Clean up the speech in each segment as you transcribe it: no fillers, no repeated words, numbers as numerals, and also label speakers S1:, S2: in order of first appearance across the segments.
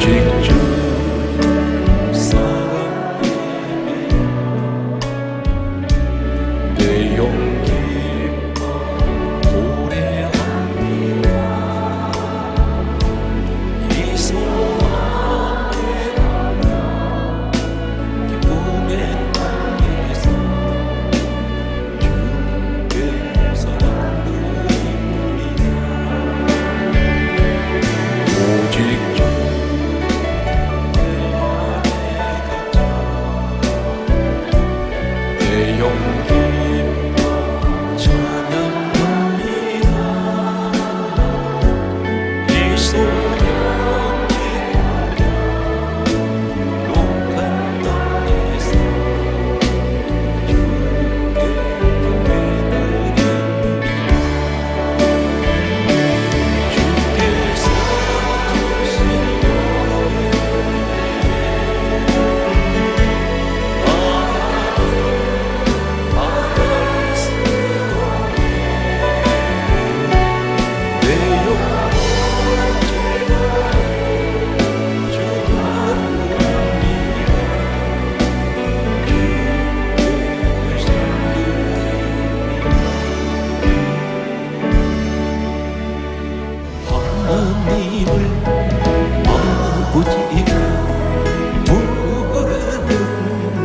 S1: 오직 주 사랑에 내 용기 노래합니다. 이 소원에 기쁨의 땅에서 주께서 누립니다. 오직 주 내 용기 찬양합니다. 이 소명이 녹한 땅에서 주께 예배드립니다. 주께서 주신 하나님을 아버지라 부르는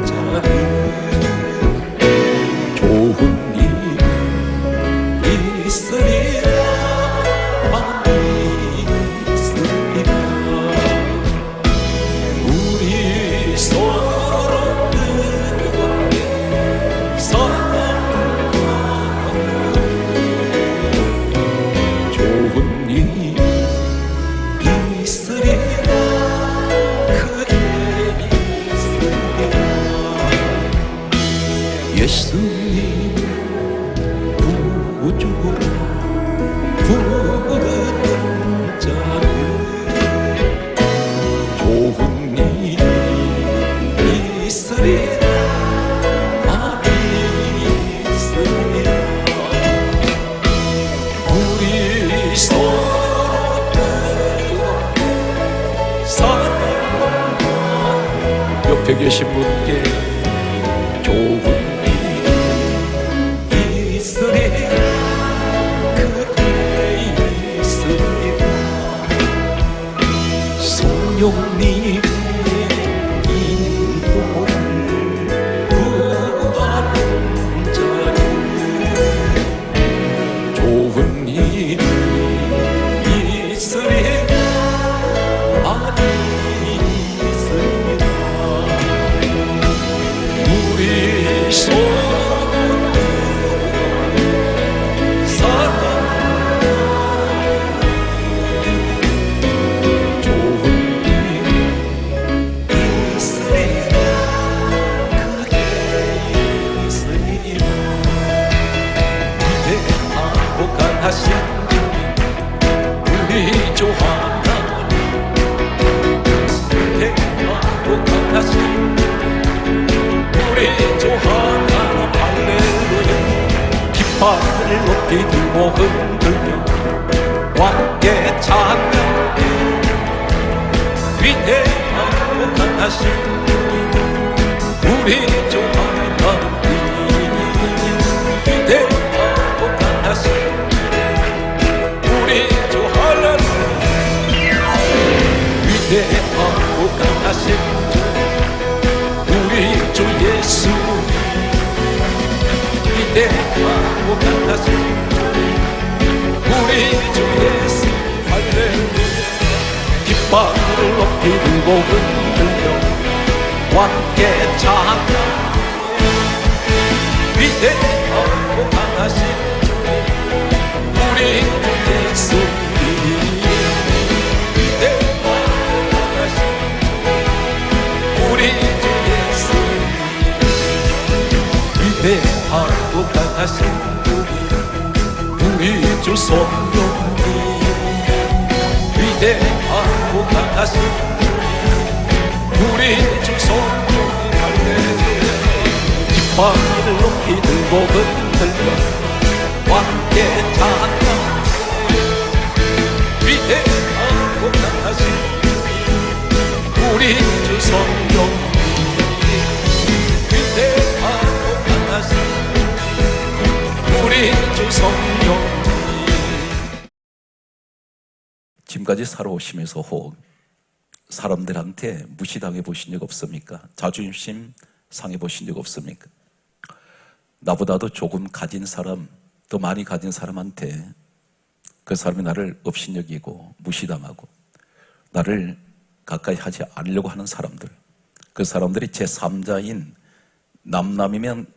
S1: 자는 좋은 일 있으리라. 많이 있으리라. 우리 서로 뜨겁게 사랑하는 좋은 일 있으리라. 크게 있으리라. 예수님 구주라 부르는 자는 좋은 일 있으리라. 많이 있으리라. 우리 서로 뜨겁게 사랑하는 옆에 계신 분께 좋은 일 있으리라. 크게 있으리라. 성령님의 인도를 구하는 자는 좋은 일 있으리라. 많이 있으리라. 우리 서로 하신 우리 주 하나님 대하고 강하신 우리 주 하나님 할렐루야. 깃발을 높이 들고 흔들며 왕께 찬양해. 위대하고 강하신 우리 주 하나님 위대하고 강하신 위대하고 강하신 우리 주 예수. 위대하고 강하신 우리 주 예수. 할렐루야. 깃발을 높이 들고 흔들며 왕께 찬양. 위대하고 강하신 우리 주 예수. 위대하고 강하신 우리 주 성령님. 위대하고 강하신 우리 주 성령님. 할렐루야. 깃발을 높이 들고 흔들며 왕께 찬양. 위대하고 강하신 우리 주 성령님 위대하고 강하신 우리 주 성령님.
S2: 지금까지 살아오시면서 혹 사람들한테 무시당해 보신 적 없습니까? 자존심 상해 보신 적 없습니까? 나보다도 조금 가진 사람, 더 많이 가진 사람한테 그 사람이 나를 업신여기고 무시당하고 나를 가까이 하지 않으려고 하는 사람들, 그 사람들이 제3자인 남남이면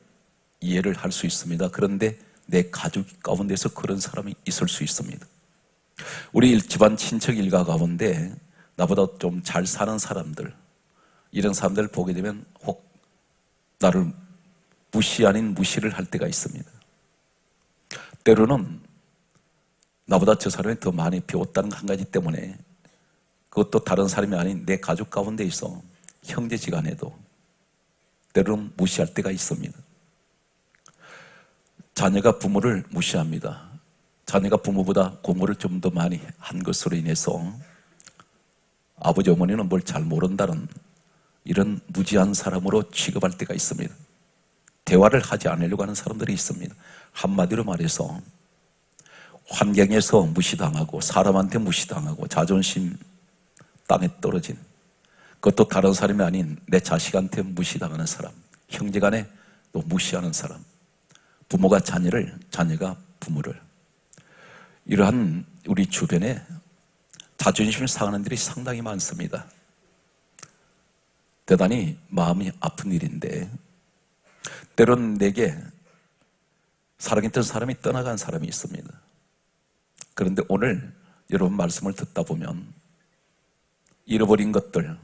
S2: 이해를 할 수 있습니다. 그런데 내 가족 가운데서 그런 사람이 있을 수 있습니다. 우리 집안 친척 일가 가운데 나보다 좀 잘 사는 사람들, 이런 사람들을 보게 되면 혹 나를 무시 아닌 무시를 할 때가 있습니다. 때로는 나보다 저 사람이 더 많이 배웠다는 한 가지 때문에, 그것도 다른 사람이 아닌 내 가족 가운데 있어 형제지간에도 때로는 무시할 때가 있습니다. 자녀가 부모를 무시합니다. 자녀가 부모보다 공부를 좀 더 많이 한 것으로 인해서 아버지 어머니는 뭘 잘 모른다는 이런 무지한 사람으로 취급할 때가 있습니다. 대화를 하지 않으려고 하는 사람들이 있습니다. 한마디로 말해서 환경에서 무시당하고 사람한테 무시당하고 자존심 땅에 떨어진, 그것도 다른 사람이 아닌 내 자식한테 무시당하는 사람, 형제간에 또 무시하는 사람, 부모가 자녀를, 자녀가 부모를, 이러한 우리 주변에 자존심 상하는 일이 상당히 많습니다. 대단히 마음이 아픈 일인데, 때론 내게 사랑했던 사람이 떠나간 사람이 있습니다. 그런데 오늘 여러분 말씀을 듣다 보면 잃어버린 것들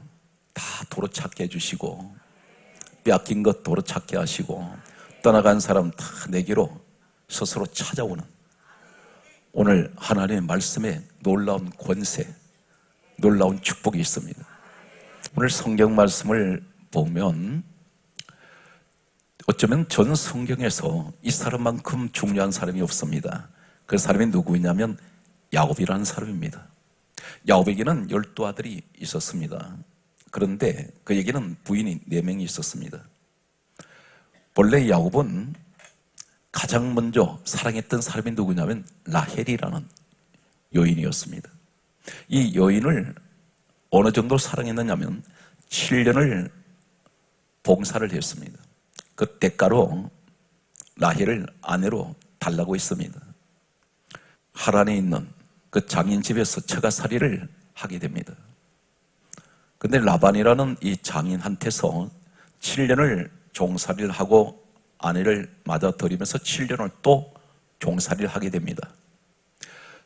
S2: 다 도로 찾게 해주시고, 빼앗긴 것 도로 찾게 하시고, 떠나간 사람 다 내게로 스스로 찾아오는 오늘 하나님의 말씀에 놀라운 권세, 놀라운 축복이 있습니다. 오늘 성경 말씀을 보면 어쩌면 전 성경에서 이 사람만큼 중요한 사람이 없습니다. 그 사람이 누구냐면 야곱이라는 사람입니다. 야곱에게는 12아들이 있었습니다. 그런데 그에게는 부인이 4명이 있었습니다. 본래 야곱은 가장 먼저 사랑했던 사람이 누구냐면 라헬이라는 여인이었습니다. 이 여인을 어느 정도 사랑했느냐면 7년을 봉사를 했습니다. 그 대가로 라헬을 아내로 달라고 했습니다. 하란에 있는 그 장인 집에서 처가살이를 하게 됩니다. 근데 라반이라는 이 장인한테서 7년을 종살이를 하고 아내를 맞아들이면서 7년을 또 종살이를 하게 됩니다.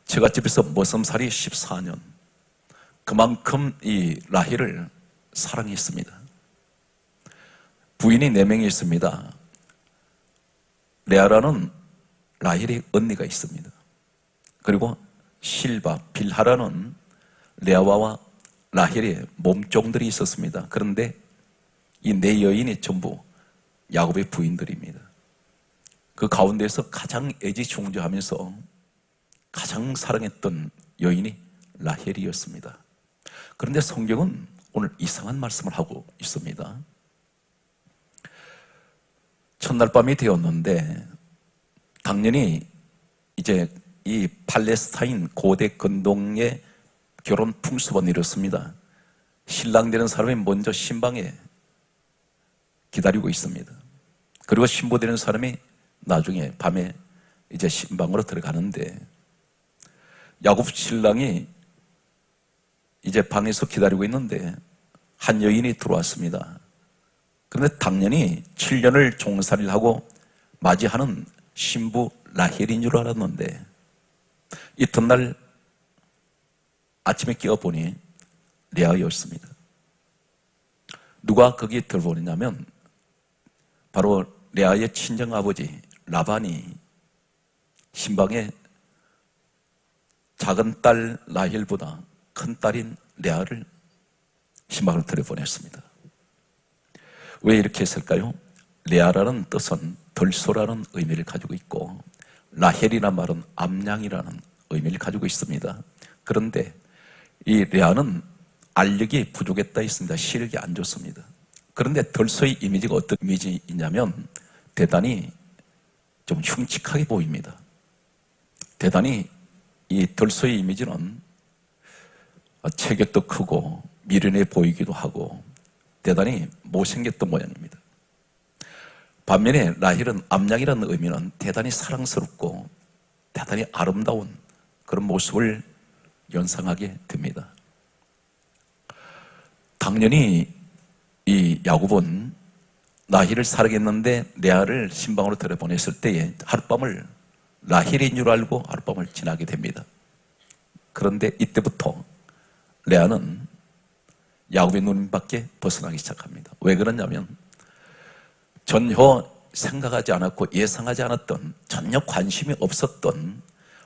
S2: 처갓집에서 머슴살이 14년. 그만큼 이 라헬을 사랑했습니다. 부인이 4명이 있습니다. 레아라는 라헬의 언니가 있습니다. 그리고 실바, 빌하라는 레아와 라헬의 몸종들이 있었습니다. 그런데 이 4여인이 전부 야곱의 부인들입니다. 그 가운데서 가장 애지중지하면서 가장 사랑했던 여인이 라헬이었습니다. 그런데 성경은 오늘 이상한 말씀을 하고 있습니다. 첫날 밤이 되었는데 당연히 이제 이 팔레스타인 고대 근동의 결혼 풍습은 이렇습니다. 신랑 되는 사람이 먼저 신방에 기다리고 있습니다. 그리고 신부 되는 사람이 나중에 밤에 이제 신방으로 들어가는데, 야곱 신랑이 이제 방에서 기다리고 있는데 한 여인이 들어왔습니다. 그런데 당연히 7년을 종살이를 하고 맞이하는 신부 라헬인 줄 알았는데, 이튿날 아침에 깨어보니 레아였습니다. 누가 거기에 들어오느냐면 바로 레아의 친정아버지 라반이 신방에 작은 딸 라헬보다 큰 딸인 레아를 신방을 들여보냈습니다. 왜 이렇게 했을까요? 레아라는 뜻은 들소라는 의미를 가지고 있고, 라헬이라는 말은 암양이라는 의미를 가지고 있습니다. 그런데 이 레아는 알력이 부족했다 했습니다. 시력이 안 좋습니다. 그런데 덜소의 이미지가 어떤 이미지이냐면 대단히 좀 흉측하게 보입니다. 대단히 이 덜소의 이미지는 체격도 크고 미련해 보이기도 하고 대단히 못생겼던 모양입니다. 반면에 라헬은 암약이라는 의미는 대단히 사랑스럽고 대단히 아름다운 그런 모습을 연상하게 됩니다. 당연히 이 야곱은 라헬을 사랑했는데 레아를 신방으로 들여보냈을 때에 하룻밤을 라헬인 줄 알고 하룻밤을 지나게 됩니다. 그런데 이때부터 레아는 야곱의 눈밖에 벗어나기 시작합니다. 왜 그러냐면 전혀 생각하지 않았고 예상하지 않았던 전혀 관심이 없었던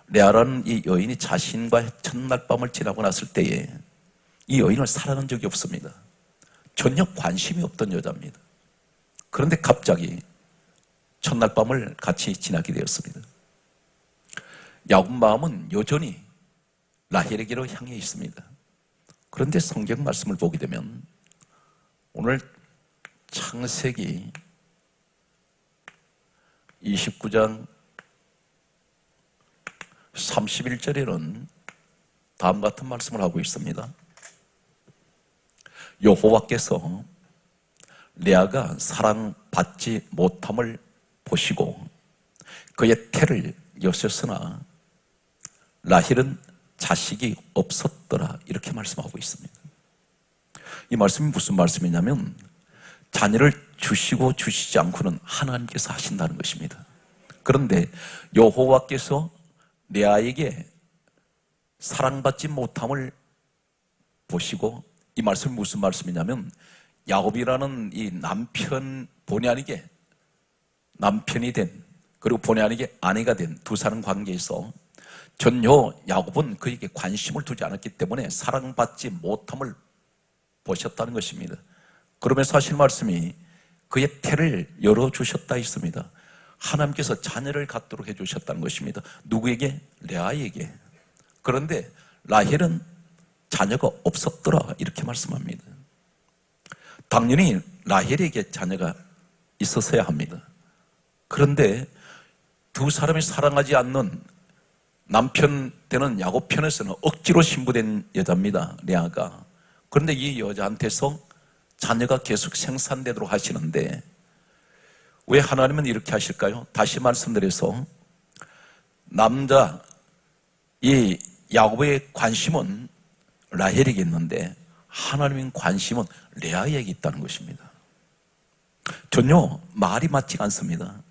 S2: 레아라는 이 여인이 자신과 첫날 밤을 지나고 났을 때에 이 여인을 사랑한 적이 없습니다. 전혀 관심이 없던 여자입니다. 그런데 갑자기 첫날 밤을 같이 지나게 되었습니다. 야곱 마음은 여전히 라헬에게로 향해 있습니다. 그런데 성경 말씀을 보게 되면 오늘 창세기 29장 31절에는 다음 같은 말씀을 하고 있습니다. 여호와께서 레아가 사랑받지 못함을 보시고 그의 태를 여셨으나 라헬은 자식이 없었더라 이렇게 말씀하고 있습니다. 이 말씀이 무슨 말씀이냐면 자녀를 주시고 주시지 않고는 하나님께서 하신다는 것입니다. 그런데 여호와께서 레아에게 사랑받지 못함을 보시고 이 말씀이 무슨 말씀이냐면 야곱이라는 이 남편 본의 아니게 남편이 된 그리고 본의 아니게 아내가 된 두 사람 관계에서 전혀 야곱은 그에게 관심을 두지 않았기 때문에 사랑받지 못함을 보셨다는 것입니다. 그러면서 하실 말씀이 그의 태를 열어주셨다 했습니다. 하나님께서 자녀를 갖도록 해주셨다는 것입니다. 누구에게? 레아에게. 그런데 라헬은 자녀가 없었더라 이렇게 말씀합니다. 당연히 라헬에게 자녀가 있었어야 합니다. 그런데 두 사람이 사랑하지 않는 남편 되는 야곱 편에서는 억지로 신부된 여자입니다. 레아가. 그런데 이 여자한테서 자녀가 계속 생산되도록 하시는데 왜 하나님은 이렇게 하실까요? 다시 말씀드려서 남자 이 야곱의 관심은 라헬에게 있는데 하나님의 관심은 레아에게 있다는 것입니다. 전혀 말이 맞지 않습니다.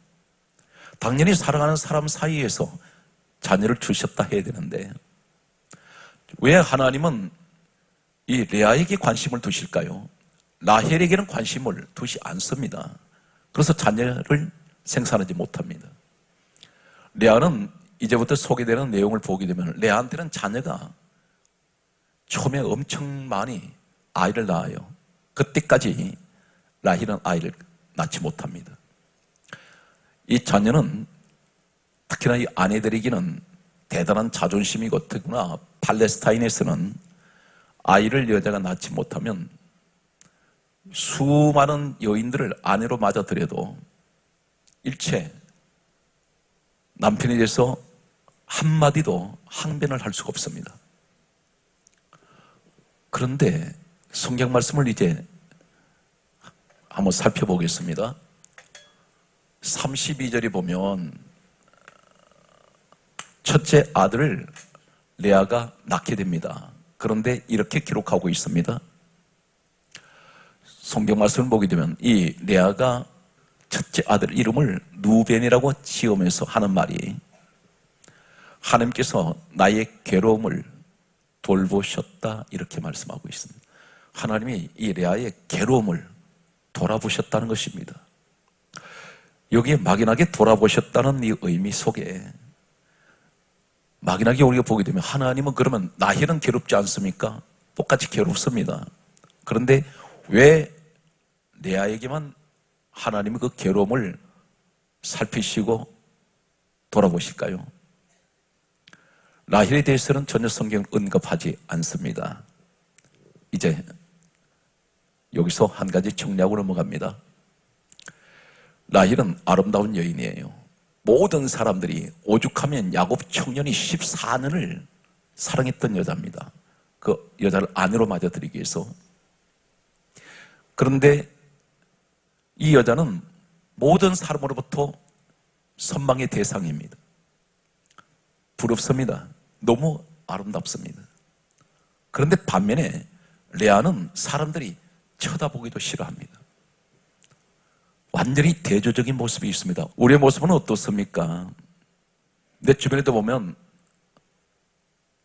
S2: 당연히 사랑하는 사람 사이에서 자녀를 주셨다 해야 되는데 왜 하나님은 이 레아에게 관심을 두실까요? 라헬에게는 관심을 두지 않습니다. 그래서 자녀를 생산하지 못합니다. 레아는 이제부터 소개되는 내용을 보게 되면 레아한테는 자녀가 처음에 엄청 많이 아이를 낳아요. 그때까지 라헬은 아이를 낳지 못합니다. 이 자녀는 특히나 이 아내들에게는 대단한 자존심이고 특히나 팔레스타인에서는 아이를 여자가 낳지 못하면 수많은 여인들을 아내로 맞아들여도 일체 남편에 대해서 한마디도 항변을 할 수가 없습니다. 그런데 성경 말씀을 이제 한번 살펴보겠습니다. 32절에 보면 첫째 아들을 레아가 낳게 됩니다. 그런데 이렇게 기록하고 있습니다. 성경 말씀을 보게 되면 이 레아가 첫째 아들 이름을 누벤이라고 지으면서 하는 말이 하나님께서 나의 괴로움을 돌보셨다 이렇게 말씀하고 있습니다. 하나님이 이 레아의 괴로움을 돌아보셨다는 것입니다. 여기에 막연하게 돌아보셨다는 이 의미 속에 막연하게 우리가 보게 되면 하나님은 그러면 라헬은 괴롭지 않습니까? 똑같이 괴롭습니다. 그런데 왜 레아에게만 하나님이 그 괴로움을 살피시고 돌아보실까요? 라헬에 대해서는 전혀 성경을 언급하지 않습니다. 이제 여기서 한 가지 정리하고 넘어갑니다. 라헬은 아름다운 여인이에요. 모든 사람들이 오죽하면 야곱 청년이 14년을 사랑했던 여자입니다. 그 여자를 아내로 맞아들이기 위해서. 그런데 이 여자는 모든 사람으로부터 선망의 대상입니다. 부럽습니다. 너무 아름답습니다. 그런데 반면에 레아는 사람들이 쳐다보기도 싫어합니다. 완전히 대조적인 모습이 있습니다. 우리의 모습은 어떻습니까? 내 주변에도 보면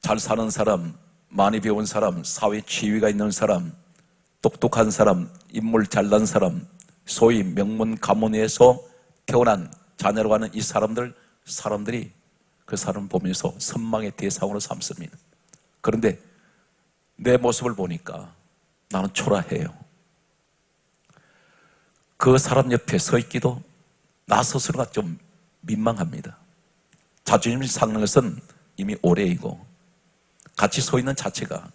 S2: 잘 사는 사람, 많이 배운 사람, 사회 지위가 있는 사람, 똑똑한 사람, 인물 잘난 사람, 소위 명문 가문에서 태어난 자녀로 가는 이 사람들이 그 사람을 보면서 선망의 대상으로 삼습니다. 그런데 내 모습을 보니까 나는 초라해요. 그 사람 옆에 서 있기도 나 스스로가 좀 민망합니다. 자존심이 상하는 것은 이미 오래이고 같이 서 있는 자체가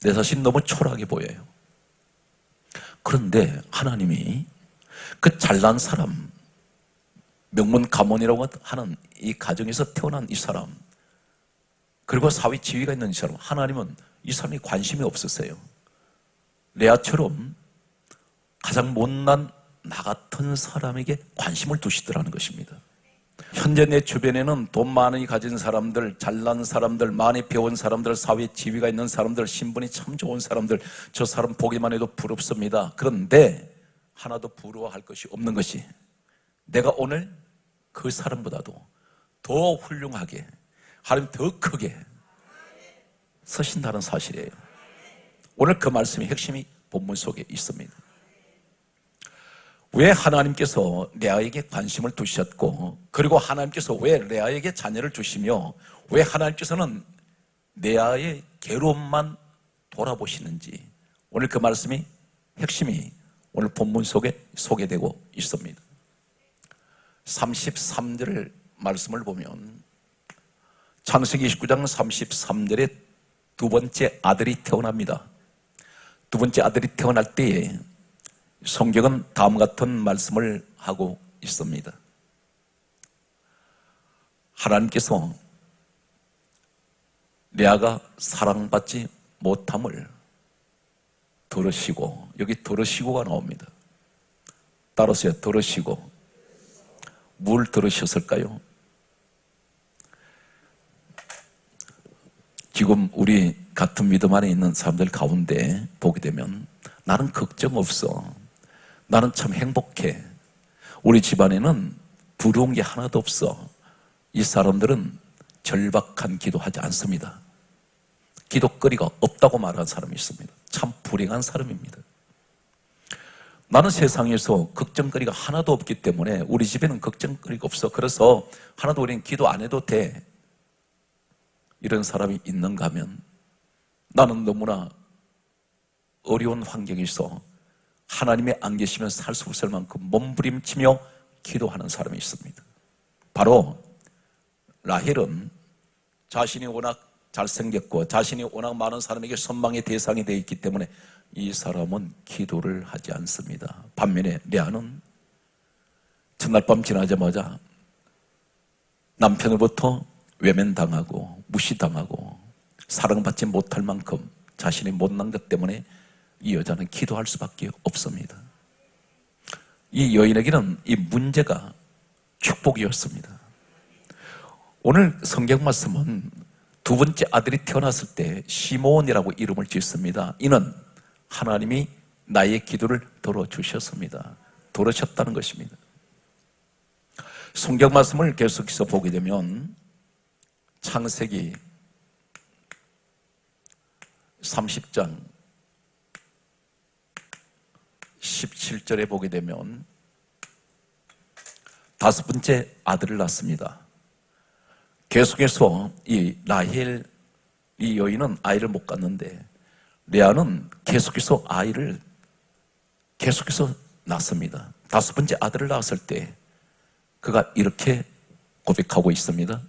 S2: 내 자신 너무 초라하게 보여요. 그런데 하나님이 그 잘난 사람, 명문 가문이라고 하는 이 가정에서 태어난 이 사람, 그리고 사회 지위가 있는 이 사람, 하나님은 이 사람이 관심이 없으세요. 레아처럼 가장 못난 나 같은 사람에게 관심을 두시더라는 것입니다. 현재 내 주변에는 돈 많이 가진 사람들, 잘난 사람들, 많이 배운 사람들, 사회 지위가 있는 사람들, 신분이 참 좋은 사람들, 저 사람 보기만 해도 부럽습니다. 그런데 하나도 부러워할 것이 없는 것이 내가 오늘 그 사람보다도 더 훌륭하게, 하나님 더 크게 서신다는 사실이에요. 오늘 그 말씀의 핵심이 본문 속에 있습니다. 왜 하나님께서 레아에게 관심을 두셨고, 그리고 하나님께서 왜 레아에게 자녀를 주시며, 왜 하나님께서는 레아의 괴로움만 돌아보시는지, 오늘 그 말씀이 핵심이 오늘 본문 속에 소개되고 있습니다. 33절 말씀을 보면 창세기 29장 33절에 두 번째 아들이 태어납니다. 두 번째 아들이 태어날 때에 성경은 다음과 같은 말씀을 하고 있습니다. 하나님께서 레아가 사랑받지 못함을 들으시고, 여기 들으시고가 나옵니다. 따라서요, 들으시고. 뭘 들으셨을까요? 지금 우리 같은 믿음 안에 있는 사람들 가운데 보게 되면 나는 걱정 없어, 나는 참 행복해, 우리 집안에는 부러운 게 하나도 없어, 이 사람들은 절박한 기도하지 않습니다. 기도거리가 없다고 말하는 사람이 있습니다. 참 불행한 사람입니다. 나는 세상에서 걱정거리가 하나도 없기 때문에 우리 집에는 걱정거리가 없어, 그래서 하나도 우리는 기도 안 해도 돼, 이런 사람이 있는가 하면 나는 너무나 어려운 환경에서 하나님의 안 계시면 살 수 없을 만큼 몸부림치며 기도하는 사람이 있습니다. 바로 라헬은 자신이 워낙 잘생겼고 자신이 워낙 많은 사람에게 선망의 대상이 되어 있기 때문에 이 사람은 기도를 하지 않습니다. 반면에 레아는 첫날 밤 지나자마자 남편으로부터 외면당하고 무시당하고 사랑받지 못할 만큼 자신이 못난 것 때문에 이 여자는 기도할 수밖에 없습니다. 이 여인에게는 이 문제가 축복이었습니다. 오늘 성경 말씀은 두 번째 아들이 태어났을 때 시므온이라고 이름을 짓습니다. 이는 하나님이 나의 기도를 들어주셨습니다. 들으셨다는 것입니다. 성경 말씀을 계속해서 보게 되면 창세기 30장 17절에 보게 되면 다섯 번째 아들을 낳습니다. 계속해서 이 라헬, 이 여인은 아이를 못 갖는데 레아는 계속해서 아이를 계속해서 낳습니다. 다섯 번째 아들을 낳았을 때 그가 이렇게 고백하고 있습니다.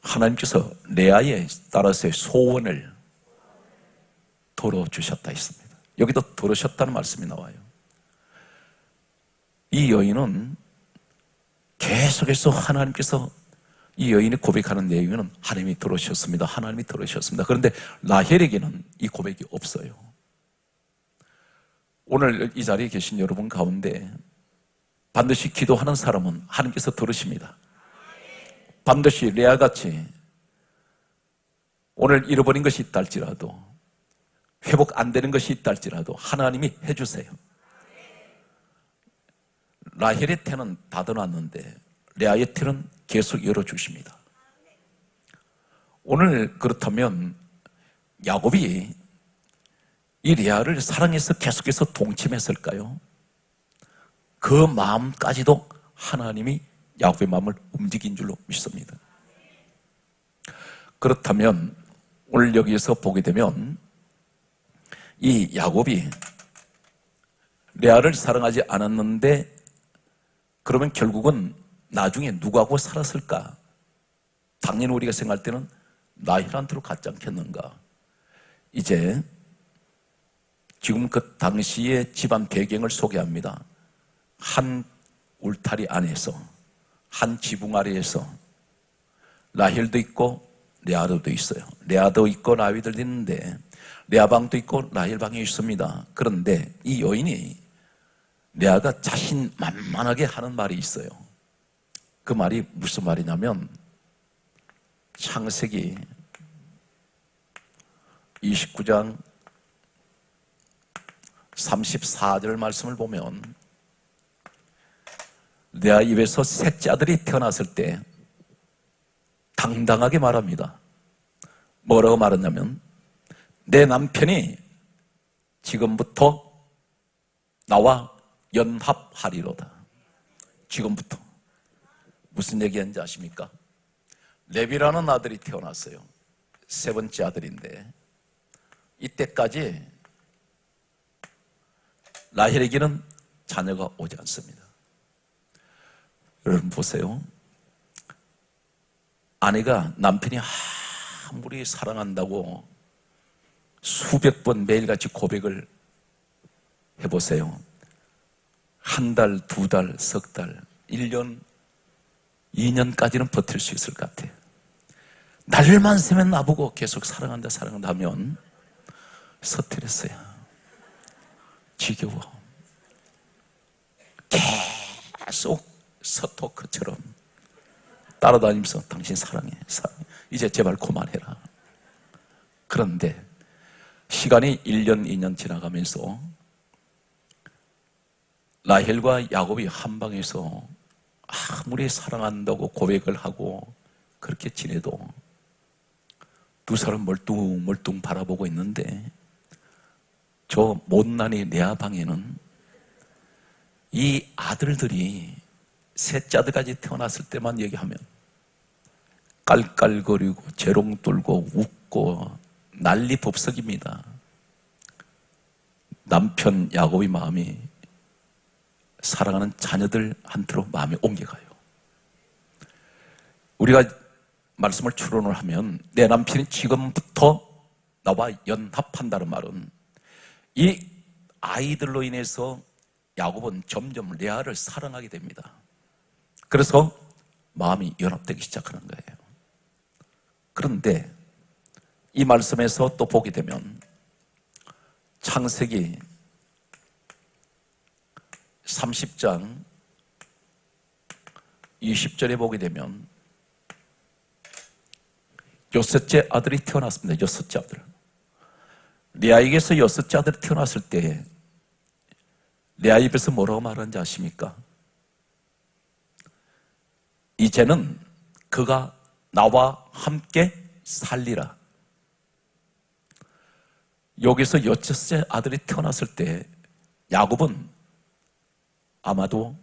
S2: 하나님께서 레아에 따라서의 소원을 덜어 주셨다 했습니다. 여기도 덜으셨다는 말씀이 나와요. 이 여인은 계속해서 하나님께서 이 여인이 고백하는 내용은 하나님이 들으셨습니다. 하나님이 들으셨습니다. 그런데 라헬에게는 이 고백이 없어요. 오늘 이 자리에 계신 여러분 가운데 반드시 기도하는 사람은 하나님께서 들으십니다. 반드시 레아같이 오늘 잃어버린 것이 있다 할지라도, 회복 안 되는 것이 있다 할지라도 하나님이 해주세요. 라헬의 태는 닫아놨는데 레아의 태는 계속 열어주십니다. 오늘 그렇다면 야곱이 이 레아를 사랑해서 계속해서 동침했을까요? 그 마음까지도 하나님이 야곱의 마음을 움직인 줄로 믿습니다. 그렇다면 오늘 여기에서 보게 되면 이 야곱이 레아를 사랑하지 않았는데 그러면 결국은 나중에 누구하고 살았을까? 당연히 우리가 생각할 때는 라헬한테로 갔지 않겠는가? 이제 지금 그 당시의 집안 배경을 소개합니다. 한 울타리 안에서, 한 지붕 아래에서 라헬도 있고 레아도 있어요. 레아도 있고 라헬도 있는데 레아 방도 있고 라헬 방이 있습니다. 그런데 이 여인이 레아가 자신만만하게 하는 말이 있어요. 그 말이 무슨 말이냐면 창세기 29장 34절 말씀을 보면 레아 입에서 셋째 아들이 태어났을 때 당당하게 말합니다. 뭐라고 말했냐면 내 남편이 지금부터 나와 연합하리로다. 지금부터. 무슨 얘기인지 아십니까? 레비라는 아들이 태어났어요. 세 번째 아들인데 이때까지 라헬에게는 자녀가 오지 않습니다. 여러분 보세요. 아내가 남편이 아무리 사랑한다고 수백 번 매일같이 고백을 해보세요. 한 달, 두 달, 석 달, 1년, 2년까지는 버틸 수 있을 것 같아요. 날만 새면 나보고 계속 사랑한다 사랑한다 하면 스트레스야. 지겨워. 계속 서토크처럼 따라다니면서 당신 사랑해, 사랑해. 이제 제발 그만해라. 그런데 시간이 1년, 2년 지나가면서 라헬과 야곱이 한 방에서 아무리 사랑한다고 고백을 하고 그렇게 지내도 두 사람 멀뚱멀뚱 바라보고 있는데 저 못난이 레아 방에는 이 아들들이 셋째 아들까지 태어났을 때만 얘기하면 깔깔거리고 재롱 떨고 웃고 난리 법석입니다. 남편 야곱의 마음이 사랑하는 자녀들한테로 마음이 옮겨가요. 우리가 말씀을 추론을 하면 내 남편이 지금부터 나와 연합한다는 말은 이 아이들로 인해서 야곱은 점점 레아를 사랑하게 됩니다. 그래서 마음이 연합되기 시작하는 거예요. 그런데 이 말씀에서 또 보게 되면 창세기 30장 20절에 보게 되면 여섯째 아들이 태어났습니다. 여섯째 아들. 레아에게서 여섯째 아들이 태어났을 때 레아 입에서 뭐라고 말하는지 아십니까? 이제는 그가 나와 함께 살리라. 여기서 여섯째 아들이 태어났을 때 야곱은 아마도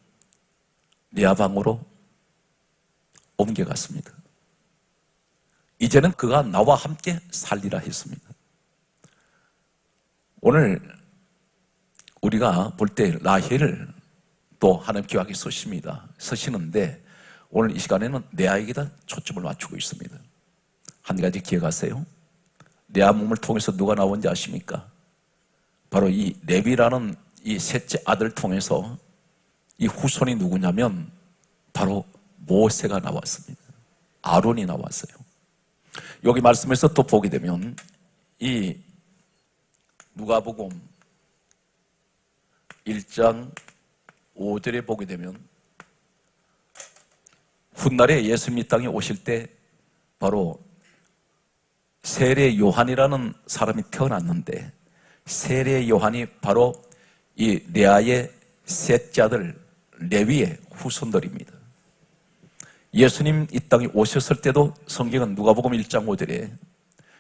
S2: 레아 방으로 옮겨갔습니다. 이제는 그가 나와 함께 살리라 했습니다. 오늘 우리가 볼 때 라헬을 또 하나님 기억하게 쓰시는데 오늘 이 시간에는 레아에게다 초점을 맞추고 있습니다. 한 가지 기억하세요. 레아 몸을 통해서 누가 나온지 아십니까? 바로 이 레위라는 이 셋째 아들을 통해서 이 후손이 누구냐면 바로 모세가 나왔습니다. 아론이 나왔어요. 여기 말씀에서 또 보게 되면 이 누가복음 1장 5절에 보게 되면 훗날에 예수님이 땅에 오실 때 바로 세례 요한이라는 사람이 태어났는데 세례 요한이 바로 이 레아의 셋째 아들 레위의 후손들입니다. 예수님 이 땅에 오셨을 때도 성경은 누가복음 1장 5절에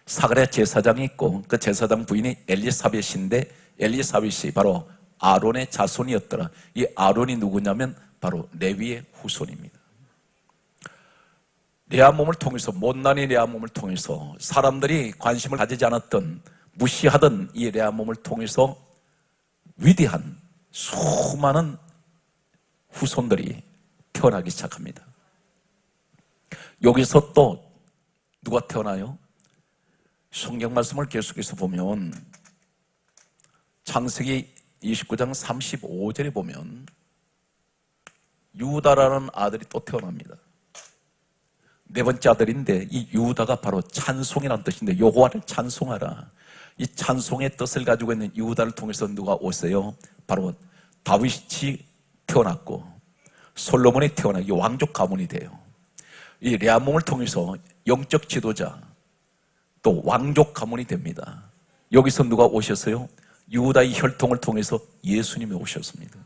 S2: 사가랴 제사장이 있고 그 제사장 부인이 엘리사벳인데 엘리사벳이 바로 아론의 자손이었더라. 이 아론이 누구냐면 바로 레위의 후손입니다. 레아 몸을 통해서 못난이 레아 몸을 통해서 사람들이 관심을 가지지 않았던 무시하던 이 레아 몸을 통해서 위대한 수많은 후손들이 태어나기 시작합니다. 여기서 또 누가 태어나요? 성경 말씀을 계속해서 보면 창세기 29장 35절에 보면 유다라는 아들이 또 태어납니다. 네 번째 아들인데 이 유다가 바로 찬송이라는 뜻인데 여호와를 찬송하라. 이 찬송의 뜻을 가지고 있는 유다를 통해서 누가 오세요? 바로 다윗이 태어났고 솔로몬이 태어나기 왕족 가문이 돼요. 이 레아 몸을 통해서 영적 지도자 또 왕족 가문이 됩니다. 여기서 누가 오셨어요? 유다의 혈통을 통해서 예수님이 오셨습니다.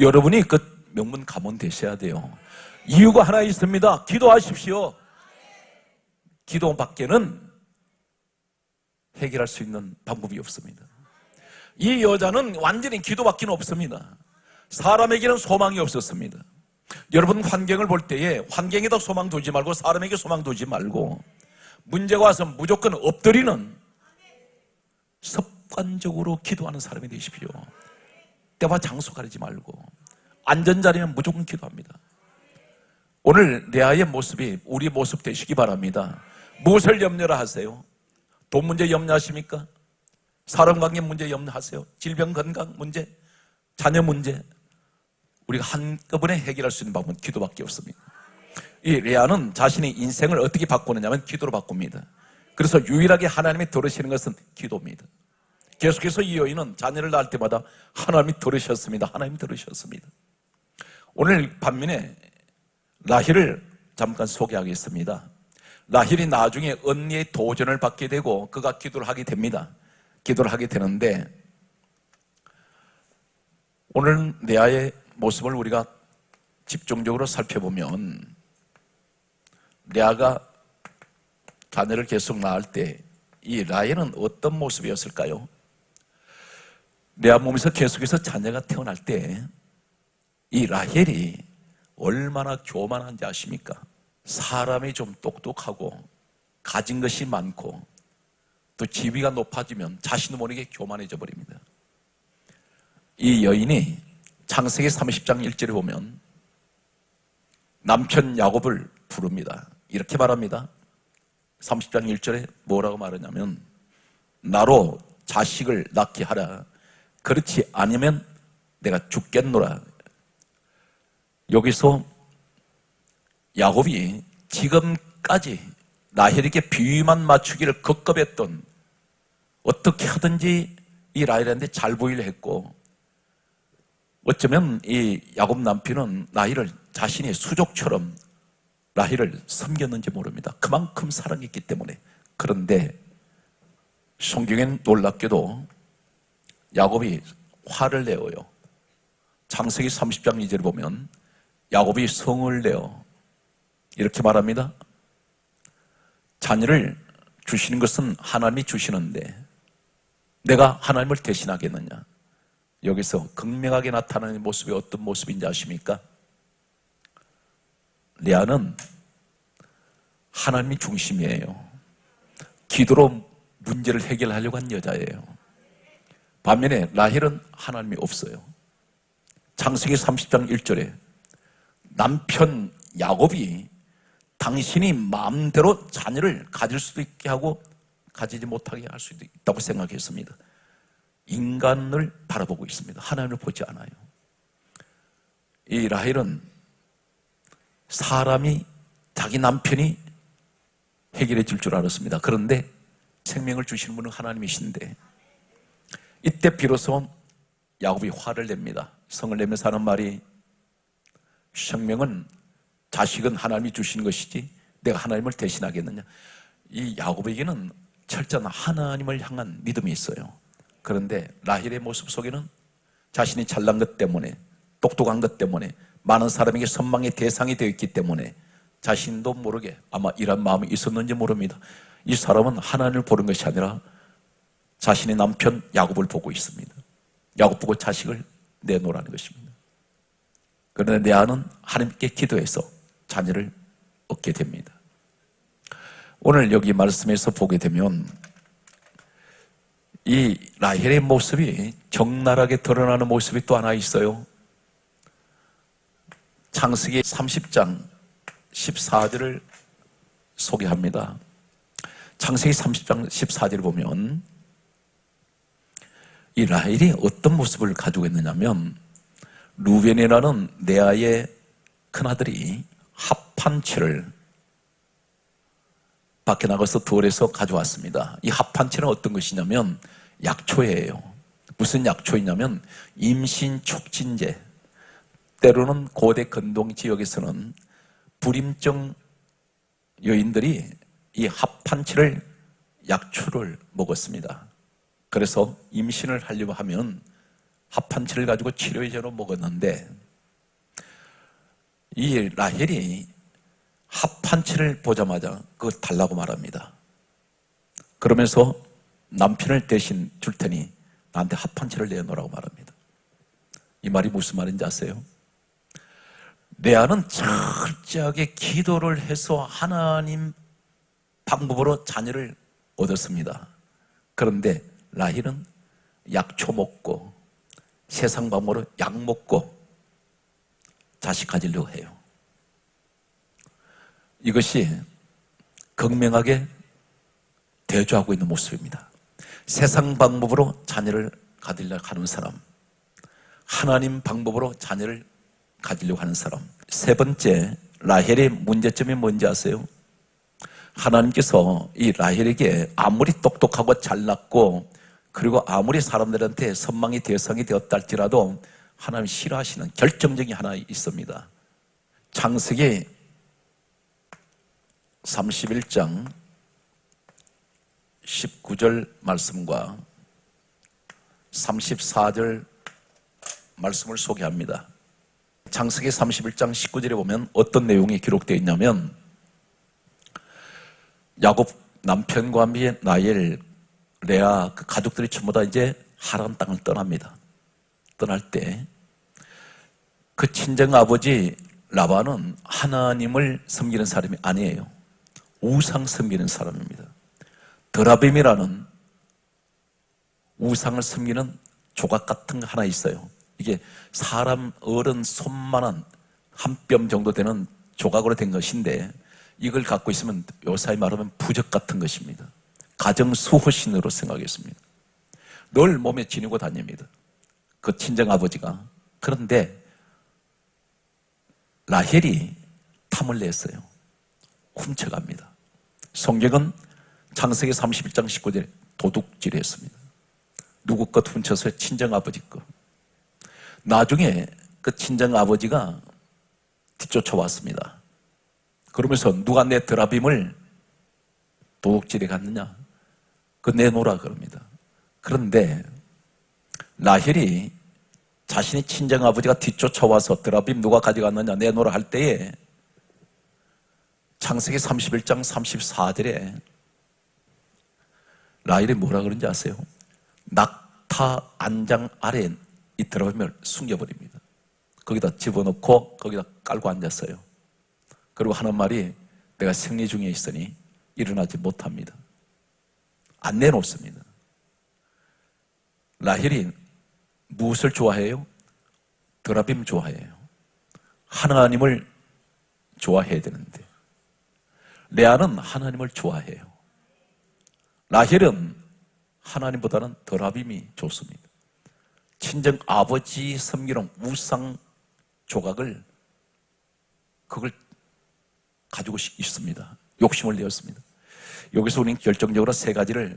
S2: 여러분이 그 명문 가문 되셔야 돼요. 이유가 하나 있습니다. 기도하십시오. 기도밖에는 해결할 수 있는 방법이 없습니다. 이 여자는 완전히 기도밖에는 없습니다. 사람에게는 소망이 없었습니다. 여러분 환경을 볼 때에 환경에다 소망 두지 말고 사람에게 소망 두지 말고 문제가 와서 무조건 엎드리는 습관적으로 기도하는 사람이 되십시오. 때와 장소 가리지 말고 안전자리는 무조건 기도합니다. 오늘 레아의 모습이 우리 모습 되시기 바랍니다. 무엇을 염려를 하세요? 돈 문제 염려하십니까? 사람관계 문제 염려하세요? 질병 건강 문제? 자녀 문제? 우리가 한꺼번에 해결할 수 있는 방법은 기도밖에 없습니다. 이 레아는 자신의 인생을 어떻게 바꾸느냐면 기도로 바꿉니다. 그래서 유일하게 하나님이 들으시는 것은 기도입니다. 계속해서 이 여인은 자녀를 낳을 때마다 하나님이 들으셨습니다. 하나님이 들으셨습니다. 오늘 반면에 라헬을 잠깐 소개하겠습니다. 라헬이 나중에 언니의 도전을 받게 되고 그가 기도를 하게 됩니다. 기도를 하게 되는데 오늘 레아의 모습을 우리가 집중적으로 살펴보면 레아가 자녀를 계속 낳을 때 이 라헬은 어떤 모습이었을까요? 레아 몸에서 계속해서 자녀가 태어날 때 이 라헬이 얼마나 교만한지 아십니까? 사람이 좀 똑똑하고 가진 것이 많고 또 지위가 높아지면 자신도 모르게 교만해져 버립니다. 이 여인이 창세기 30장 1절에 보면 남편 야곱을 부릅니다. 이렇게 말합니다. 30장 1절에 뭐라고 말하냐면 나로 자식을 낳게 하라. 그렇지 않으면 내가 죽겠노라. 여기서 야곱이 지금까지 라헬에게 비위만 맞추기를 급급했던 어떻게 하든지 이 라헬한테 잘 보이려 했고 어쩌면 이 야곱 남편은 라헬을 자신의 수족처럼 라헬을 섬겼는지 모릅니다. 그만큼 사랑했기 때문에. 그런데 성경엔 놀랍게도 야곱이 화를 내어요. 창세기 30장 2절에 보면 야곱이 성을 내어 이렇게 말합니다. 자녀를 주시는 것은 하나님이 주시는데 내가 하나님을 대신하겠느냐. 여기서 극명하게 나타나는 모습이 어떤 모습인지 아십니까? 레아는 하나님이 중심이에요. 기도로 문제를 해결하려고 한 여자예요. 반면에 라헬은 하나님이 없어요. 창세기 30장 1절에 남편 야곱이 당신이 마음대로 자녀를 가질 수도 있게 하고 가지지 못하게 할 수도 있다고 생각했습니다. 인간을 바라보고 있습니다. 하나님을 보지 않아요. 이 라헬은 사람이 자기 남편이 해결해 줄 줄 알았습니다. 그런데 생명을 주시는 분은 하나님이신데 이때 비로소 야곱이 화를 냅니다. 성을 내면서 하는 말이 생명은 자식은 하나님이 주시는 것이지 내가 하나님을 대신하겠느냐. 이 야곱에게는 철저한 하나님을 향한 믿음이 있어요. 그런데 라헬의 모습 속에는 자신이 잘난 것 때문에 똑똑한 것 때문에 많은 사람에게 선망의 대상이 되어 있기 때문에 자신도 모르게 아마 이런 마음이 있었는지 모릅니다. 이 사람은 하나님을 보는 것이 아니라 자신의 남편 야곱을 보고 있습니다. 야곱 보고 자식을 내놓으라는 것입니다. 그런데 레아는 하나님께 기도해서 자녀를 얻게 됩니다. 오늘 여기 말씀에서 보게 되면 이 라헬의 모습이 적나라하게 드러나는 모습이 또 하나 있어요. 창세기 30장 14절을 소개합니다. 창세기 30장 14절을 보면 이 라헬이 어떤 모습을 가지고 있느냐면 루벤이라는 레아의 큰아들이 합판치를 밖에 나가서 돌에서 가져왔습니다. 이 합판치는 어떤 것이냐면 약초예요. 무슨 약초이냐면 임신 촉진제. 때로는 고대 근동 지역에서는 불임증 여인들이 이 합판치를 약초를 먹었습니다. 그래서 임신을 하려고 하면 합판치를 가지고 치료제로 먹었는데 이 라헬이 합판치를 보자마자 그걸 달라고 말합니다. 그러면서 남편을 대신 줄 테니 나한테 합판치를 내놓으라고 말합니다. 이 말이 무슨 말인지 아세요? 레아는 철저하게 기도를 해서 하나님 방법으로 자녀를 얻었습니다. 그런데 라헬은 약초 먹고 세상 방법으로 약 먹고 자식 가지려고 해요. 이것이 극명하게 대조하고 있는 모습입니다. 세상 방법으로 자녀를 가지려고 하는 사람, 하나님 방법으로 자녀를 가지려고 하는 사람. 세 번째, 라헬의 문제점이 뭔지 아세요? 하나님께서 이 라헬에게 아무리 똑똑하고 잘났고 그리고 아무리 사람들한테 선망의 대상이 되었다 할지라도 하나님 싫어하시는 결정적인 하나 있습니다. 창세기 31장 19절 말씀과 34절 말씀을 소개합니다. 창세기 31장 19절에 보면 어떤 내용이 기록되어 있냐면 야곱 남편과 함께 라헬, 레아 그 가족들이 전부 다 이제 하란 땅을 떠납니다. 떠날 때 그 친정 아버지 라반은 하나님을 섬기는 사람이 아니에요. 우상 섬기는 사람입니다. 드라빔이라는 우상을 섬기는 조각 같은 거 하나 있어요. 이게 사람 어른 손만한 한 뼘 정도 되는 조각으로 된 것인데 이걸 갖고 있으면 요사이 말하면 부적 같은 것입니다. 가정 수호신으로 생각했습니다. 늘 몸에 지니고 다닙니다. 그 친정 아버지가. 그런데 라헬이 탐을 냈어요. 훔쳐갑니다. 성경은 창세기 31장 19절에 도둑질했습니다. 누구 것 훔쳐서 친정 아버지 것. 나중에 그 친정 아버지가 뒤쫓아왔습니다. 그러면서 누가 내 드라빔을 도둑질해 갔느냐? 그거 내놓으라 그럽니다. 그런데 라헬이 자신의 친정 아버지가 뒤쫓아와서 드라빔 누가 가져갔느냐 내놓으라 할 때에 창세기 31장 34절에 라헬이 뭐라 그런지 아세요? 낙타 안장 아래 이 드라빔을 숨겨버립니다. 거기다 집어넣고 거기다 깔고 앉았어요. 그리고 하는 말이 내가 생리 중에 있으니 일어나지 못합니다. 안 내놓습니다. 라헬이 무엇을 좋아해요? 드라빔 좋아해요. 하나님을 좋아해야 되는데 레아는 하나님을 좋아해요. 라헬은 하나님보다는 덜아빔이 좋습니다. 친정 아버지 섬기는 우상 조각을 그걸 가지고 있습니다. 욕심을 내었습니다. 여기서 우리는 결정적으로 세 가지를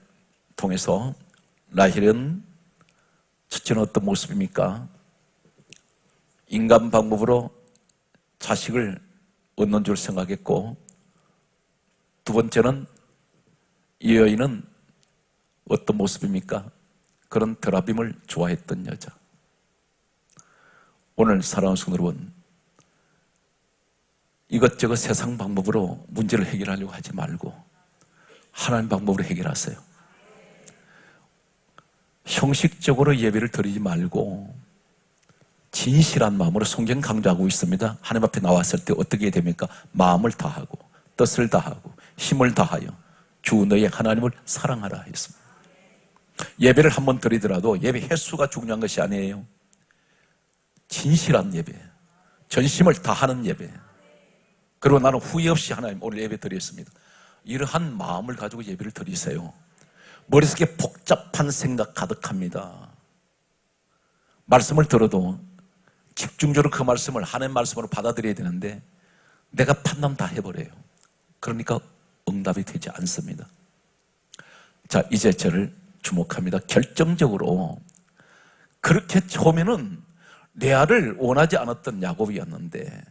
S2: 통해서 라헬은 첫째는 어떤 모습입니까? 인간 방법으로 자식을 얻는 줄 생각했고, 두 번째는 이 여인은 어떤 모습입니까? 그런 드라빔을 좋아했던 여자. 오늘 사랑하는 성도 여러분, 이것저것 세상 방법으로 문제를 해결하려고 하지 말고 하나님 방법으로 해결하세요. 형식적으로 예배를 드리지 말고 진실한 마음으로 성경 강조하고 있습니다. 하나님 앞에 나왔을 때 어떻게 됩니까? 마음을 다하고 뜻을 다하고 힘을 다하여 주 너의 하나님을 사랑하라 했습니다. 예배를 한번 드리더라도 예배 횟수가 중요한 것이 아니에요. 진실한 예배, 전심을 다하는 예배. 그리고 나는 후회 없이 하나님 오늘 예배 드렸습니다. 이러한 마음을 가지고 예배를 드리세요. 머릿속에 복잡한 생각 가득합니다. 말씀을 들어도 집중적으로 그 말씀을 하나님 말씀으로 받아들여야 되는데 내가 판단 다 해버려요. 그러니까 응답이 되지 않습니다. 자, 이제 저를 주목합니다. 결정적으로 그렇게 처음에는 레아를 원하지 않았던 야곱이었는데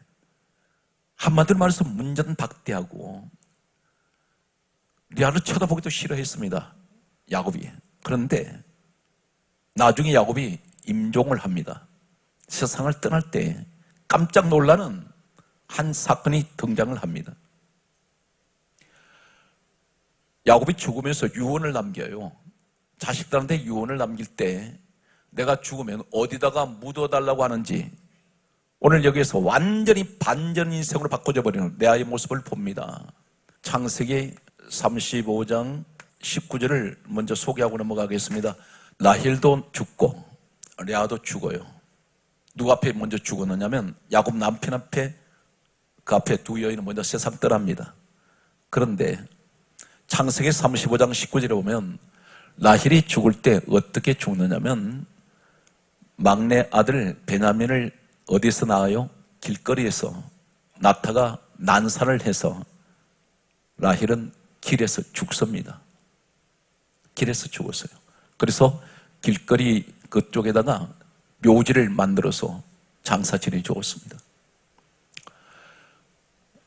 S2: 한마디로 말해서 문전박대하고 레아를 쳐다보기도 싫어했습니다. 야곱이. 그런데 나중에 야곱이 임종을 합니다. 세상을 떠날 때 깜짝 놀라는 한 사건이 등장을 합니다. 야곱이 죽으면서 유언을 남겨요. 자식들한테 유언을 남길 때 내가 죽으면 어디다가 묻어달라고 하는지 오늘 여기에서 완전히 반전 인생으로 바꿔져 버리는 레아의 모습을 봅니다. 창세기 35장 19절을 먼저 소개하고 넘어가겠습니다. 라헬도 죽고 레아도 죽어요. 누구 앞에 먼저 죽었느냐면 야곱 남편 앞에, 그 앞에 두 여인은 먼저 세상 떠납니다. 그런데 창세기 35장 19절에 보면 라헬이 죽을 때 어떻게 죽느냐면 막내 아들 베냐민을 어디서 낳아요? 길거리에서 나타가 난사를 해서 라헬은 길에서 죽습니다. 길에서 죽었어요. 그래서 길거리 그쪽에다가 묘지를 만들어서 장사 지내 주었습니다.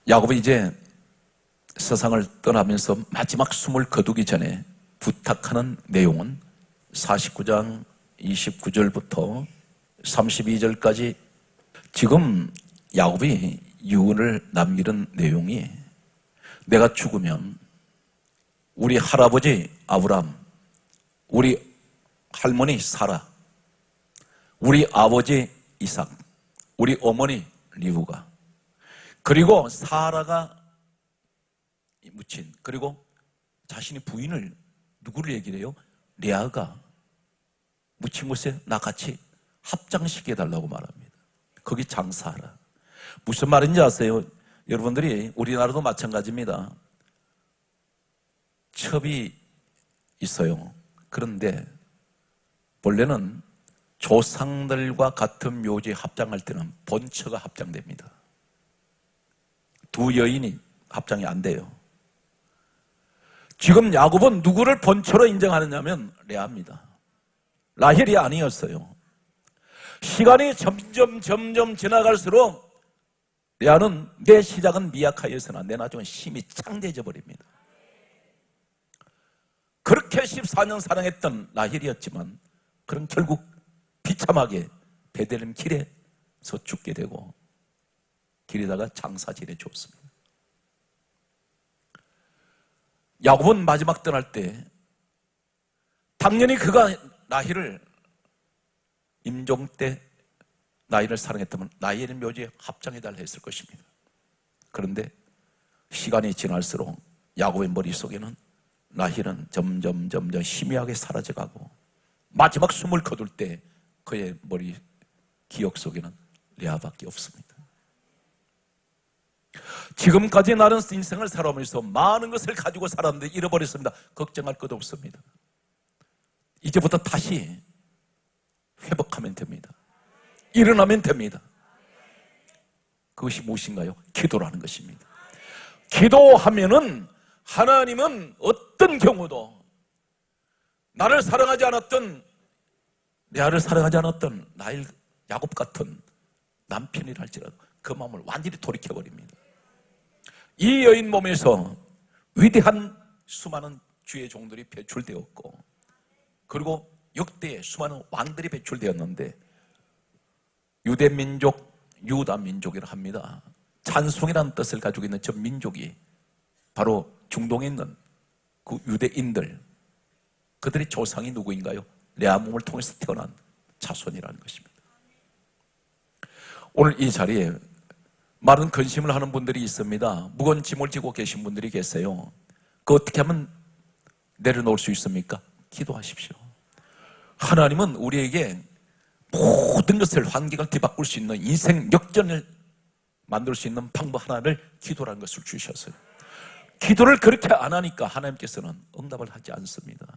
S2: 야곱이 이제 세상을 떠나면서 마지막 숨을 거두기 전에 부탁하는 내용은 49장 29절부터 32절까지 지금 야곱이 유언을 남기는 내용이 내가 죽으면 우리 할아버지 아브람, 우리 할머니 사라, 우리 아버지 이삭, 우리 어머니 리브가, 그리고 사라가 묻힌, 그리고 자신이 부인을 누구를 얘기를 해요? 레아가 묻힌 곳에 나 같이 합장시켜달라고 말합니다. 거기 장사하라. 무슨 말인지 아세요? 여러분들이 우리나라도 마찬가지입니다. 첩이 있어요. 그런데 본래는 조상들과 같은 묘지에 합장할 때는 본처가 합장됩니다. 두 여인이 합장이 안 돼요. 지금 야곱은 누구를 본처로 인정하느냐면 레아입니다. 라헬이 아니었어요. 시간이 점점 지나갈수록 레아는 내 시작은 미약하여서나 내 나중은 힘이 창대해져 버립니다. 그렇게 14년 사랑했던 라헬이었지만 그런 결국 비참하게 베들레헴 길에서 죽게 되고 길에다가 장사 지내 주었습니다. 야곱은 마지막 떠날 때 당연히 그가 라헬을 임종 때 라헬을 사랑했다면 라헬의 묘지에 합장해달라 했을 것입니다. 그런데 시간이 지날수록 야곱의 머릿속에는 라헬은 점점 희미하게 사라져가고 마지막 숨을 거둘 때 그의 머리 기억 속에는 레아밖에 없습니다. 지금까지 나는 인생을 살아오면서 많은 것을 가지고 살았는데 잃어버렸습니다. 걱정할 것 없습니다. 이제부터 다시 회복하면 됩니다. 일어나면 됩니다. 그것이 무엇인가요? 기도라는 것입니다. 기도하면은 하나님은 어떤 경우도 나를 사랑하지 않았던, 레아를 사랑하지 않았던 나의 야곱 같은 남편이라 할지라도 그 마음을 완전히 돌이켜버립니다. 이 여인 몸에서 위대한 수많은 주의 종들이 배출되었고, 그리고 역대의 수많은 왕들이 배출되었는데, 유대민족, 유다민족이라 합니다. 찬송이라는 뜻을 가지고 있는 저 민족이 바로 중동에 있는 그 유대인들, 그들의 조상이 누구인가요? 레아 몸을 통해서 태어난 자손이라는 것입니다. 오늘 이 자리에 많은 근심을 하는 분들이 있습니다. 무거운 짐을 지고 계신 분들이 계세요. 그 어떻게 하면 내려놓을 수 있습니까? 기도하십시오. 하나님은 우리에게 모든 것을, 환경을 뒤바꿀 수 있는 인생 역전을 만들 수 있는 방법 하나를, 기도라는 것을 주셨어요. 기도를 그렇게 안 하니까 하나님께서는 응답을 하지 않습니다.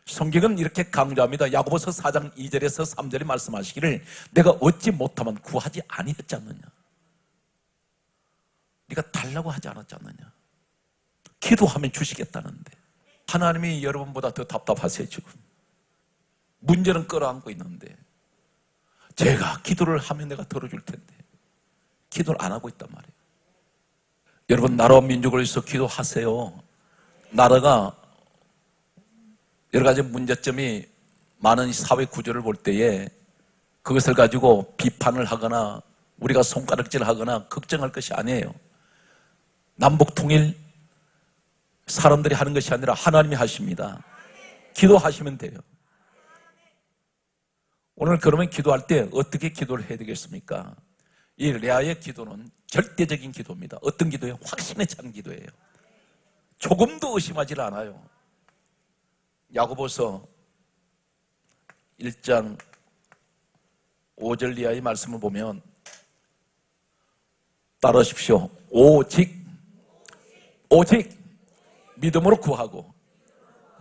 S2: 성경은 이렇게 강조합니다. 야고보서 4장 2절에서 3절에 말씀하시기를 내가 얻지 못하면 구하지 아니했지 않느냐. 네가 달라고 하지 않았지 않느냐. 기도하면 주시겠다는데 하나님이 여러분보다 더 답답하세요. 지금 문제는 끌어안고 있는데 제가 기도를 하면 내가 들어줄 텐데 기도를 안 하고 있단 말이에요. 여러분, 나라와 민족을 위해서 기도하세요. 나라가 여러 가지 문제점이 많은 사회 구조를 볼 때에 그것을 가지고 비판을 하거나 우리가 손가락질을 하거나 걱정할 것이 아니에요. 남북 통일 사람들이 하는 것이 아니라 하나님이 하십니다. 기도하시면 돼요. 오늘 그러면 기도할 때 어떻게 기도를 해야 되겠습니까? 이 레아의 기도는 절대적인 기도입니다. 어떤 기도예요? 확신에 찬 기도예요. 조금도 의심하지 않아요. 야고보서 1장 5절 이하의 말씀을 보면 따라하십시오. 오직 믿음으로 구하고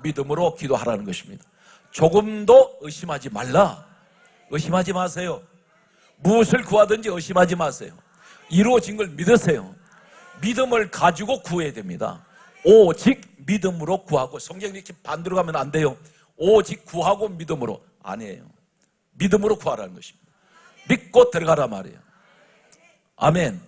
S2: 믿음으로 기도하라는 것입니다. 조금도 의심하지 말라. 의심하지 마세요. 무엇을 구하든지 의심하지 마세요. 이루어진 걸 믿으세요. 믿음을 가지고 구해야 됩니다. 오직 믿음으로 구하고. 성경이 이렇게 반대로 가면 안 돼요. 오직 구하고 믿음으로. 아니에요. 믿음으로 구하라는 것입니다. 믿고 들어가라 말이에요. 아멘.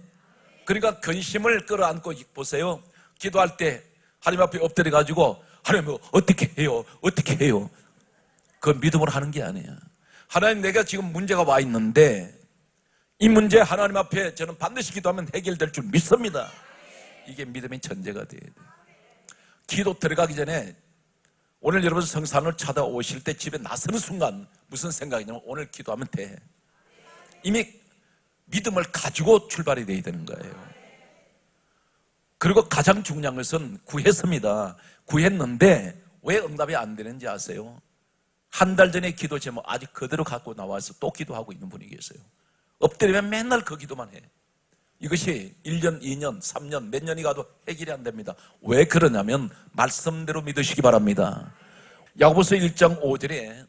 S2: 그러니까 근심을 끌어안고 보세요. 기도할 때 하나님 앞에 엎드려 가지고 하나님 어떻게 해요? 어떻게 해요? 그건 믿음으로 하는 게 아니에요. 하나님, 내가 지금 문제가 와 있는데 이 문제 하나님 앞에 저는 반드시 기도하면 해결될 줄 믿습니다. 이게 믿음의 전제가 돼야 돼요. 기도 들어가기 전에 오늘 여러분 성산을 찾아오실 때 집에 나서는 순간 무슨 생각이냐면 오늘 기도하면 돼. 이미 믿음을 가지고 출발이 돼야 되는 거예요. 그리고 가장 중요한 것은 구했습니다. 구했는데 왜 응답이 안 되는지 아세요? 한 달 전에 기도 제목 아직 그대로 갖고 나와서 또 기도하고 있는 분이 계세요. 엎드리면 맨날 그 기도만 해. 이것이 1년, 2년, 3년, 몇 년이 가도 해결이 안 됩니다. 왜 그러냐면 말씀대로 믿으시기 바랍니다. 야고보서 1장 5절에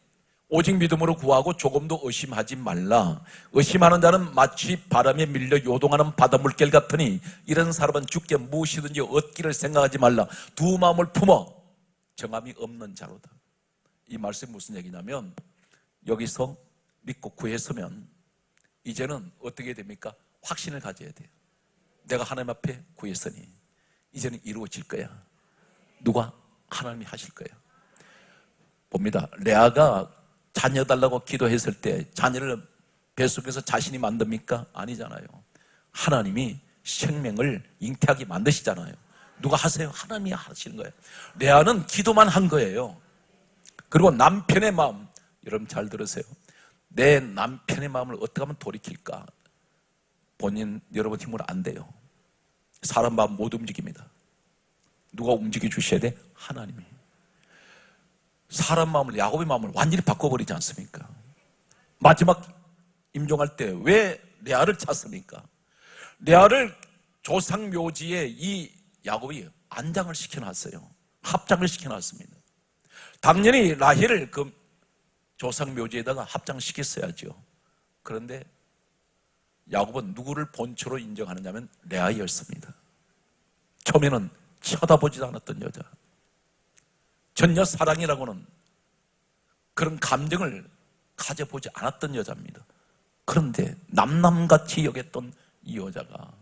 S2: 오직 믿음으로 구하고 조금도 의심하지 말라. 의심하는 자는 마치 바람에 밀려 요동하는 바닷물결 같으니 이런 사람은 주께 무엇이든지 얻기를 생각하지 말라. 두 마음을 품어 정함이 없는 자로다. 이 말씀이 무슨 얘기냐면 여기서 믿고 구했으면 이제는 어떻게 됩니까? 확신을 가져야 돼요. 내가 하나님 앞에 구했으니 이제는 이루어질 거야. 누가? 하나님이 하실 거예요. 봅니다. 레아가 자녀 달라고 기도했을 때 자녀를 뱃속에서 자신이 만듭니까? 아니잖아요. 하나님이 생명을 잉태하게 만드시잖아요. 누가 하세요? 하나님이 하시는 거예요. 레아는 기도만 한 거예요. 그리고 남편의 마음, 여러분 잘 들으세요. 내 남편의 마음을 어떻게 하면 돌이킬까? 본인 여러분 힘으로 안 돼요. 사람 마음 못 움직입니다. 누가 움직여 주셔야 돼? 하나님이. 사람 마음을, 야곱의 마음을 완전히 바꿔버리지 않습니까? 마지막 임종할 때 왜 레아를 찾습니까? 레아를 조상 묘지에 이 야곱이 안장을 시켜놨어요. 합장을 시켜놨습니다. 당연히 라헬을 그 조상 묘지에다가 합장시켰어야죠. 그런데 야곱은 누구를 본처로 인정하느냐면 레아였습니다. 처음에는 쳐다보지도 않았던 여자, 전혀 사랑이라고는 그런 감정을 가져보지 않았던 여자입니다. 그런데 남남같이 여겼던 이 여자가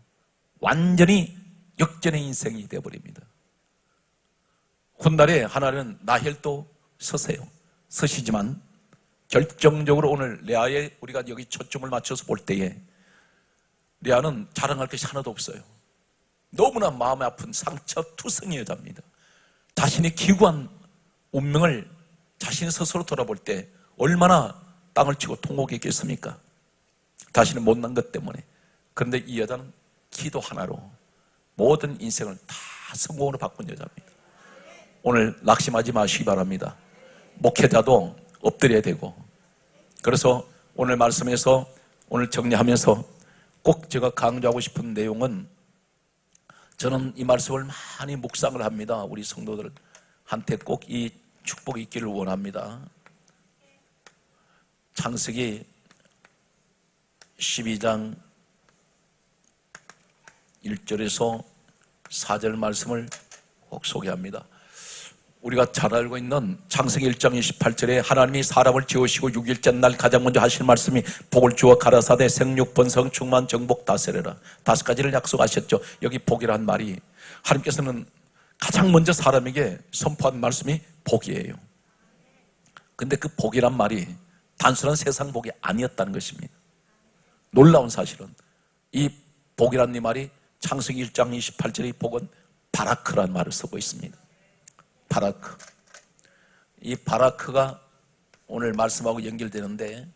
S2: 완전히 역전의 인생이 되어버립니다. 훗날에 하나는 라헬도 서세요. 서시지만 결정적으로 오늘 레아의 우리가 여기 초점을 맞춰서 볼 때에 레아는 자랑할 것이 하나도 없어요. 너무나 마음이 아픈 상처투성이 여자입니다. 자신이 기구한 운명을 자신 스스로 돌아볼 때 얼마나 땅을 치고 통곡했겠습니까? 자신이 못난 것 때문에. 그런데 이 여자는 기도 하나로 모든 인생을 다 성공으로 바꾼 여자입니다. 오늘 낙심하지 마시기 바랍니다. 목회자도 엎드려야 되고, 그래서 오늘 말씀에서 오늘 정리하면서 꼭 제가 강조하고 싶은 내용은, 저는 이 말씀을 많이 묵상을 합니다. 우리 성도들한테 꼭 이 축복이 있기를 원합니다. 창세기 12장 1절에서 4절 말씀을 꼭 소개합니다. 우리가 잘 알고 있는 창세기 1장 28절에 하나님이 사람을 지으시고 6일째 날 가장 먼저 하실 말씀이 복을 주어 가라사대 생육 번성 충만 정복 다스려라. 5가지를 약속하셨죠. 여기 복이란 말이 하나님께서는 가장 먼저 사람에게 선포한 말씀이 복이에요. 근데 그 복이란 말이 단순한 세상 복이 아니었다는 것입니다. 놀라운 사실은 이 복이란 이 말이 창세기 1장 28절의 복은 바라크라는 말을 쓰고 있습니다. 바라크. 이 바라크가 오늘 말씀하고 연결되는데,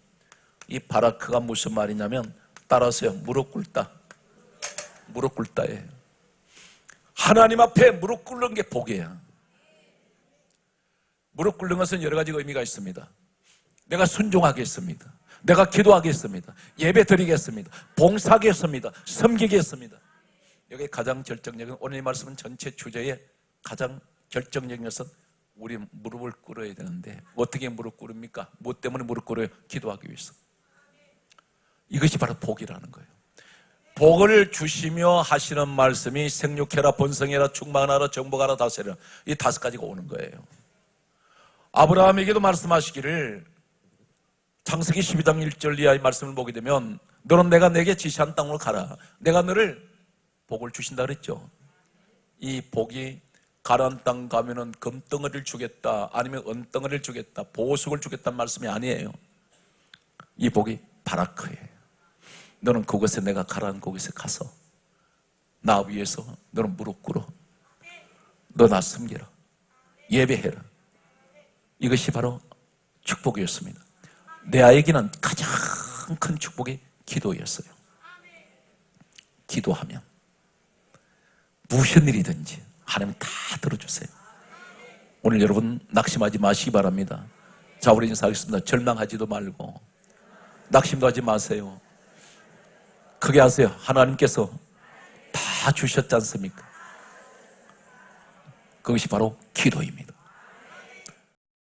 S2: 이 바라크가 무슨 말이냐면, 따라서요, 무릎 꿇다. 무릎 꿇다예요. 하나님 앞에 무릎 꿇는 게 복이에요. 무릎 꿇는 것은 여러 가지 의미가 있습니다. 내가 순종하겠습니다. 내가 기도하겠습니다. 예배 드리겠습니다. 봉사하겠습니다. 섬기겠습니다. 여기 가장 결정적인, 오늘 이 말씀은 전체 주제에 가장 결정적인 것은 우리 무릎을 꿇어야 되는데, 어떻게 무릎 꿇습니까? 무엇 때문에 무릎 꿇어요? 기도하기 위해서. 이것이 바로 복이라는 거예요. 복을 주시며 하시는 말씀이 생육해라, 번성해라, 충만하라, 정복하라, 다스려라. 이 5가지가 오는 거예요. 아브라함에게도 말씀하시기를, 창세기 12장 1절 이하의 말씀을 보게 되면, 너는 내가 내게 지시한 땅으로 가라. 내가 너를 복을 주신다 그랬죠. 이 복이 가나안 땅 가면은 금덩어리를 주겠다, 아니면 은덩어리를 주겠다, 보석을 주겠다는 말씀이 아니에요. 이 복이 바라크예요. 너는 그곳에, 내가 가라는 그곳에 가서 나 위해서 너는 무릎 꿇어. 너 나 섬겨라. 예배해라. 이것이 바로 축복이었습니다. 레아에게는 가장 큰 축복이 기도였어요. 기도하면 무슨 일이든지 하나님 다 들어주세요. 오늘 여러분 낙심하지 마시기 바랍니다. 자, 우리 인사하겠습니다. 절망하지도 말고 낙심도 하지 마세요. 크게 하세요. 하나님께서 다 주셨지 않습니까? 그것이 바로 기도입니다.